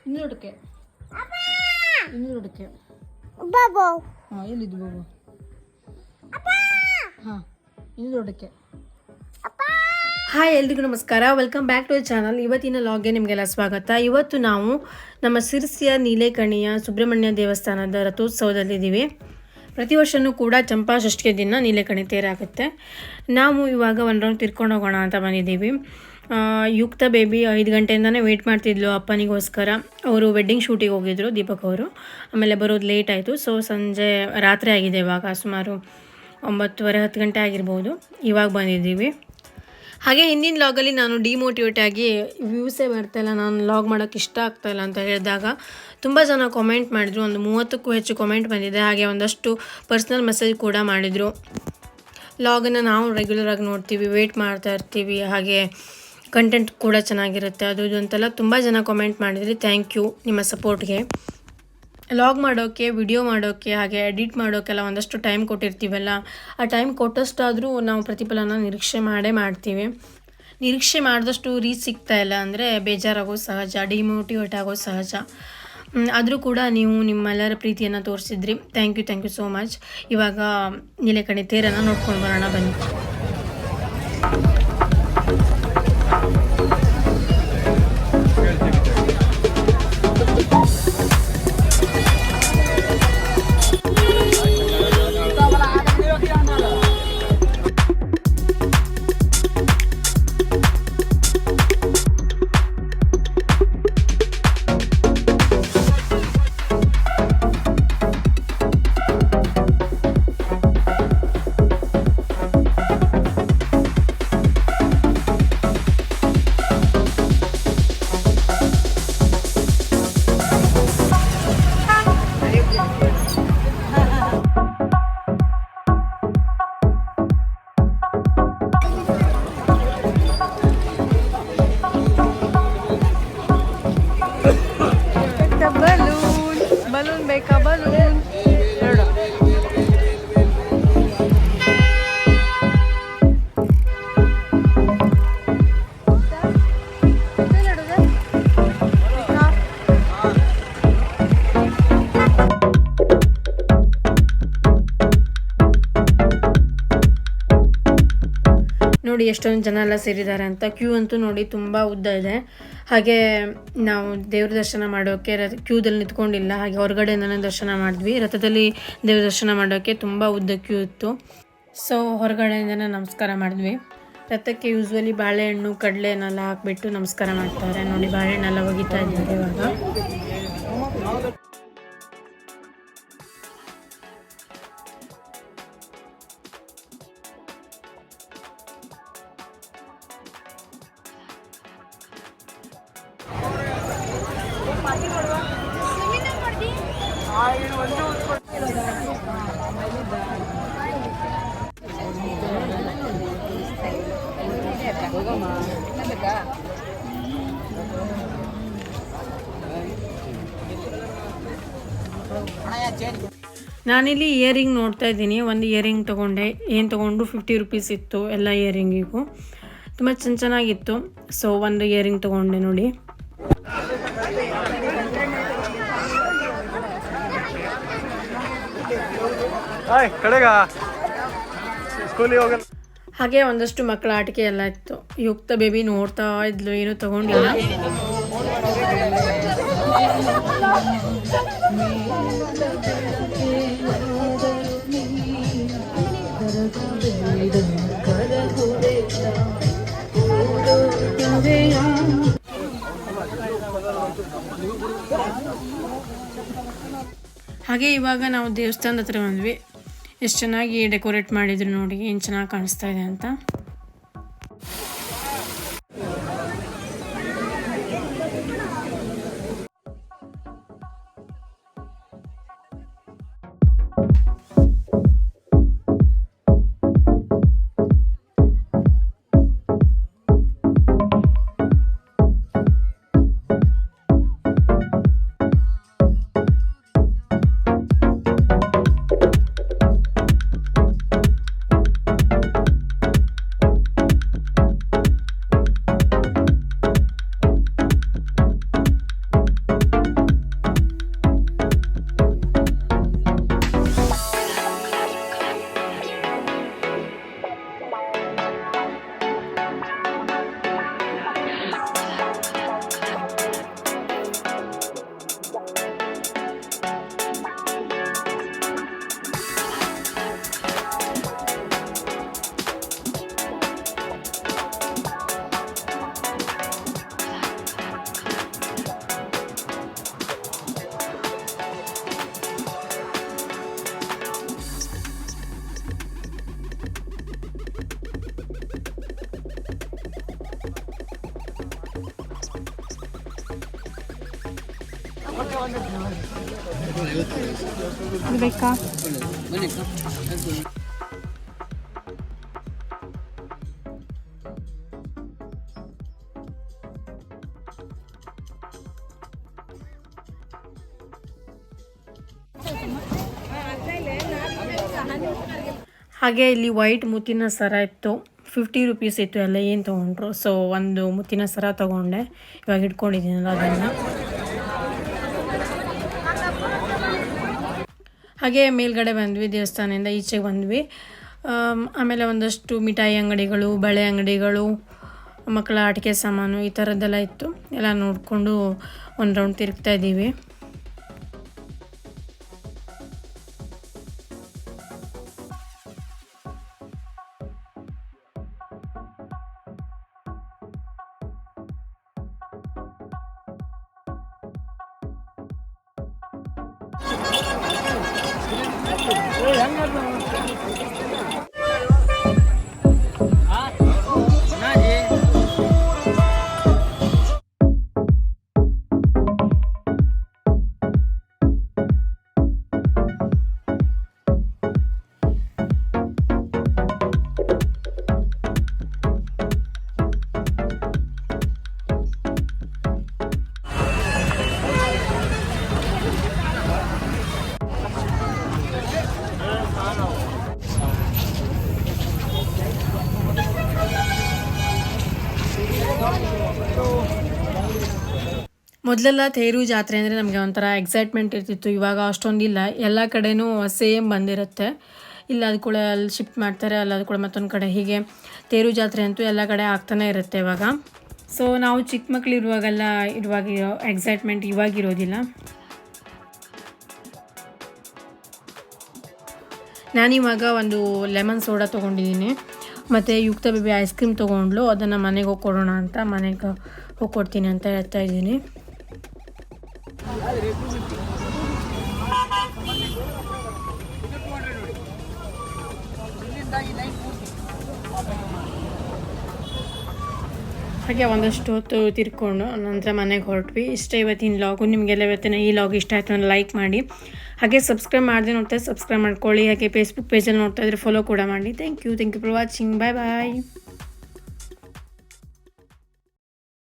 ಇನ್ನೊಡಕ್ಕೆ ಇನ್ನೊಡಕ್ಕೆ ಬಾಬು ಹಾಂ ಎಲ್ಲಿದ್ದು ಬಾಬು ಹಾಂ ಇನ್ನೊಡಕ್ಕೆ. ಹಾಯ್ ಎಲ್ರಿಗೂ ನಮಸ್ಕಾರ, welcome back to the channel. ಇವತ್ತಿನ ಲಾಗ್ಗೆ ನಿಮಗೆಲ್ಲ ಸ್ವಾಗತ. ಇವತ್ತು ನಾವು ನಮ್ಮ ಸಿರ್ಸಿಯ ನೀಲೇಕಣಿಯ ಸುಬ್ರಹ್ಮಣ್ಯ ದೇವಸ್ಥಾನದ ರಥೋತ್ಸವದಲ್ಲಿದ್ದೀವಿ. ಪ್ರತಿ ವರ್ಷವೂ ಕೂಡ ಚಂಪಾ ಷಷ್ಠಿಯ ದಿನ ನೀಲೇಕಣಿ ತೇರಾಗುತ್ತೆ. ನಾವು ಇವಾಗ ಒಂದು ರೌಂಡ್ ತಿರ್ಕೊಂಡು ಹೋಗೋಣ ಅಂತ ಬಂದಿದ್ದೀವಿ. ಯುಕ್ತ ಬೇಬಿ 5 ಗಂಟೆಯಿಂದನೇ ವೆಯ್ಟ್ ಮಾಡ್ತಿದ್ಲು ಅಪ್ಪನಿಗೋಸ್ಕರ. ಅವರು ವೆಡ್ಡಿಂಗ್ ಶೂಟಿಗೆ ಹೋಗಿದ್ರು, ದೀಪಕ್ ಅವರು. ಆಮೇಲೆ ಬರೋದು ಲೇಟ್ ಆಯಿತು. ಸೊ ಸಂಜೆ ರಾತ್ರಿ ಆಗಿದೆ, ಇವಾಗ ಸುಮಾರು 9:30-10 ಗಂಟೆ ಆಗಿರ್ಬೋದು. ಇವಾಗ ಬಂದಿದ್ದೀವಿ. ಹಾಗೆ ಹಿಂದಿನ ಲಾಗಲ್ಲಿ ನಾನು ಡಿಮೋಟಿವೇಟ್ ಆಗಿ ವ್ಯೂಸೇ ಬರ್ತಾಯಿಲ್ಲ, ನಾನು ಲಾಗ್ ಮಾಡೋಕ್ಕೆ ಇಷ್ಟ ಆಗ್ತಾಯಿಲ್ಲ ಅಂತ ಹೇಳಿದಾಗ ತುಂಬ ಜನ ಕಾಮೆಂಟ್ ಮಾಡಿದರು. ಒಂದು 30ಕ್ಕೂ ಹೆಚ್ಚು ಕಾಮೆಂಟ್ ಬಂದಿದೆ. ಹಾಗೆ ಒಂದಷ್ಟು ಪರ್ಸ್ನಲ್ ಮೆಸೇಜ್ ಕೂಡ ಮಾಡಿದರು. ಲಾಗನ್ನು ನಾವು ರೆಗ್ಯುಲರಾಗಿ ನೋಡ್ತೀವಿ, ವೆಯ್ಟ್ ಮಾಡ್ತಾ ಇರ್ತೀವಿ, ಹಾಗೆ ಕಂಟೆಂಟ್ ಕೂಡ ಚೆನ್ನಾಗಿರುತ್ತೆ, ಅದು ಇದು ಅಂತೆಲ್ಲ ತುಂಬ ಜನ ಕಾಮೆಂಟ್ ಮಾಡಿದ್ರಿ. ಥ್ಯಾಂಕ್ ಯು ನಿಮ್ಮ ಸಪೋರ್ಟ್ಗೆ. ಲಾಗ್ ಮಾಡೋಕ್ಕೆ, ವಿಡಿಯೋ ಮಾಡೋಕ್ಕೆ, ಹಾಗೆ ಎಡಿಟ್ ಮಾಡೋಕ್ಕೆಲ್ಲ ಒಂದಷ್ಟು ಟೈಮ್ ಕೊಟ್ಟಿರ್ತೀವಲ್ಲ, ಆ ಟೈಮ್ ಕೊಟ್ಟಷ್ಟಾದರೂ ನಾವು ಪ್ರತಿಫಲನ ನಿರೀಕ್ಷೆ ಮಾಡ್ತೀವಿ. ನಿರೀಕ್ಷೆ ಮಾಡಿದಷ್ಟು ರೀಚ್ ಸಿಗ್ತಾಯಿಲ್ಲ ಅಂದರೆ ಬೇಜಾರಾಗೋದು ಸಹಜ, ಡಿಮೋಟಿವೇಟ್ ಆಗೋದು ಸಹಜ. ಆದರೂ ಕೂಡ ನೀವು ನಿಮ್ಮೆಲ್ಲರ ಪ್ರೀತಿಯನ್ನು ತೋರಿಸಿದ್ರಿ. Thank you so much. ಇವಾಗ ನೀಲೇಕಣಿ ತೇರನ್ನು ನೋಡ್ಕೊಂಡು ಬರೋಣ ಬನ್ನಿ. ಬಲೂನ್ ಬೇಕಾ? ಬಲೂನ್ ನೋಡಿ ಎಷ್ಟೊಂದು ಜನ ಎಲ್ಲ ಸೇರಿದ್ದಾರೆ ಅಂತ. ಕ್ಯೂ ಅಂತೂ ನೋಡಿ ತುಂಬ ಉದ್ದ ಇದೆ. ಹಾಗೆ ನಾವು ದೇವ್ರ ದರ್ಶನ ಮಾಡೋಕ್ಕೆ ಕ್ಯೂದಲ್ಲಿ ನಿಂತ್ಕೊಂಡಿಲ್ಲ, ಹಾಗೆ ಹೊರಗಡೆಯಿಂದನೇ ದರ್ಶನ ಮಾಡಿದ್ವಿ. ರಥದಲ್ಲಿ ದೇವ್ರ ದರ್ಶನ ಮಾಡೋಕ್ಕೆ ತುಂಬ ಉದ್ದ ಕ್ಯೂ ಇತ್ತು. ಸೊ ಹೊರಗಡೆಯಿಂದನೇ ನಮಸ್ಕಾರ ಮಾಡಿದ್ವಿ. ರಥಕ್ಕೆ ಯೂಸ್ವಲಿ ಬಾಳೆಹಣ್ಣು, ಕಡಲೆನೆಲ್ಲ ಹಾಕ್ಬಿಟ್ಟು ನಮಸ್ಕಾರ ಮಾಡ್ತಾರೆ. ನೋಡಿ ಬಾಳೆಹಣ್ಣೆಲ್ಲ ಒಗಿತಾ ಇದ್ದಾರೆ ಇವಾಗ. ನಾನಿಲ್ಲಿ ಇಯರಿಂಗ್ ನೋಡ್ತಾ ಇದ್ದೀನಿ. ಒಂದು ಇಯರಿಂಗ್ ತೊಗೊಂಡೆ. ಏನು ತೊಗೊಂಡು 50 ರುಪೀಸ್ ಇತ್ತು ಎಲ್ಲ ಇಯರಿಂಗಿಗೂ. ತುಂಬ ಚೆನ್ನಾಗಿತ್ತು. ಸೊ ಒಂದು ಇಯರಿಂಗ್ ತೊಗೊಂಡೆ ನೋಡಿ. ಹಾಗೆ ಒಂದಷ್ಟು ಮಕ್ಕಳ ಆಟಿಕೆ ಎಲ್ಲ ಇತ್ತು. ಯುಕ್ತ ಬೇಬಿ ನೋಡ್ತಾ ಇದ್ಲು, ಏನು ತಗೊಂಡಿಲ್ಲ. ಹಾಗೆ ಇವಾಗ ನಾವು ದೇವಸ್ಥಾನದ ಹತ್ರ ಬಂದ್ವಿ. ಎಷ್ಟು ಚೆನ್ನಾಗಿ ಡೆಕೋರೇಟ್ ಮಾಡಿದ್ರು ನೋಡಿ, ಏನು ಚೆನ್ನಾಗಿ ಕಾಣಿಸ್ತಾ ಇದೆ ಅಂತ. ಇದು ಬೇಕಾ? ಹಾಗೆ ಇಲ್ಲಿ ವೈಟ್ ಮುತ್ತಿನ ಸರ ಇತ್ತು, 50 ರುಪೀಸ್ ಇತ್ತು ಎಲ್ಲ ಏನು ತೊಗೊಂಡ್ರು. ಸೊ ಒಂದು ಮುತ್ತಿನ ಸರ ತೊಗೊಂಡೆ, ಇವಾಗ ಇಟ್ಕೊಂಡಿದ್ದೀನಲ್ಲ ಅದನ್ನು. ಹಾಗೆ ಮೇಲ್ಗಡೆ ಬಂದ್ವಿ, ದೇವಸ್ಥಾನದಿಂದ ಈಚೆಗೆ ಬಂದ್ವಿ. ಆಮೇಲೆ ಒಂದಷ್ಟು ಮಿಠಾಯಿ ಅಂಗಡಿಗಳು, ಬಳೆ ಅಂಗಡಿಗಳು, ಮಕ್ಕಳ ಆಟಿಕೆ ಸಾಮಾನು ಈ ಥರದ್ದೆಲ್ಲ ಇತ್ತು. ಎಲ್ಲ ನೋಡಿಕೊಂಡು ಒಂದು ರೌಂಡ್ ತಿರುಗ್ತಾ ಇದ್ದೀವಿ. ಮೊದಲೆಲ್ಲ ತೇರು ಜಾತ್ರೆ ಅಂದರೆ ನಮಗೆ ಒಂಥರ ಎಕ್ಸೈಟ್ಮೆಂಟ್ ಇರ್ತಿತ್ತು. ಇವಾಗ ಅಷ್ಟೊಂದಿಲ್ಲ, ಎಲ್ಲ ಕಡೆನೂ ಸೇಮ್ ಬಂದಿರುತ್ತೆ. ಇಲ್ಲ ಅದು ಕೂಡ ಅಲ್ಲಿ ಶಿಫ್ಟ್ ಮಾಡ್ತಾರೆ, ಅಲ್ಲ ಅದು ಕೂಡ ಮತ್ತೊಂದು ಕಡೆ. ಹೀಗೆ ತೇರು ಜಾತ್ರೆ ಅಂತೂ ಎಲ್ಲ ಕಡೆ ಆಗ್ತಾನೆ ಇರುತ್ತೆ ಇವಾಗ. ಸೊ ನಾವು ಚಿಕ್ಕ ಮಕ್ಕಳು ಇರುವಾಗ ಎಕ್ಸೈಟ್ಮೆಂಟ್ ಇವಾಗಿರೋದಿಲ್ಲ. ನಾನಿವಾಗ ಒಂದು ಲೆಮನ್ ಸೋಡಾ ತೊಗೊಂಡಿದ್ದೀನಿ, ಮತ್ತು ಯುಕ್ತ ಬೇಬಿ ಐಸ್ ಕ್ರೀಮ್ ತೊಗೊಂಡ್ಲು. ಅದನ್ನು ಮನೆಗೆ ಹೋಗಿ ಕೊಡೋಣ ಅಂತ, ಮನೆಗೆ ಹೋಗಿ ಕೊಡ್ತೀನಿ ಅಂತ ಹೇಳ್ತಾ ಇದ್ದೀನಿ. ಹಾಗೆ ಒಂದಷ್ಟು ಹೊತ್ತು ತಿರ್ಕೊಂಡು ನಂತರ ಮನೆಗೆ ಹೊರಟ್ವಿ. ಇಷ್ಟೇ ಇವತ್ತಿನ ಲಾಗು. ನಿಮಗೆಲ್ಲ ಇವತ್ತಿನ ಈ ಲಾಗ್ ಇಷ್ಟ ಆಯಿತು ಅಂದರೆ ಲೈಕ್ ಮಾಡಿ. ಹಾಗೆ ಸಬ್ಸ್ಕ್ರೈಬ್ ಮಾಡದೆ ನೋಡ್ತಾ ಸಬ್ಸ್ಕ್ರೈಬ್ ಮಾಡ್ಕೊಳ್ಳಿ. ಹಾಗೆ ಫೇಸ್ಬುಕ್ ಪೇಜಲ್ಲಿ ನೋಡ್ತಾ ಇದ್ರೆ ಫಾಲೋ ಕೂಡ ಮಾಡಿ. Thank you for watching. Bye bye.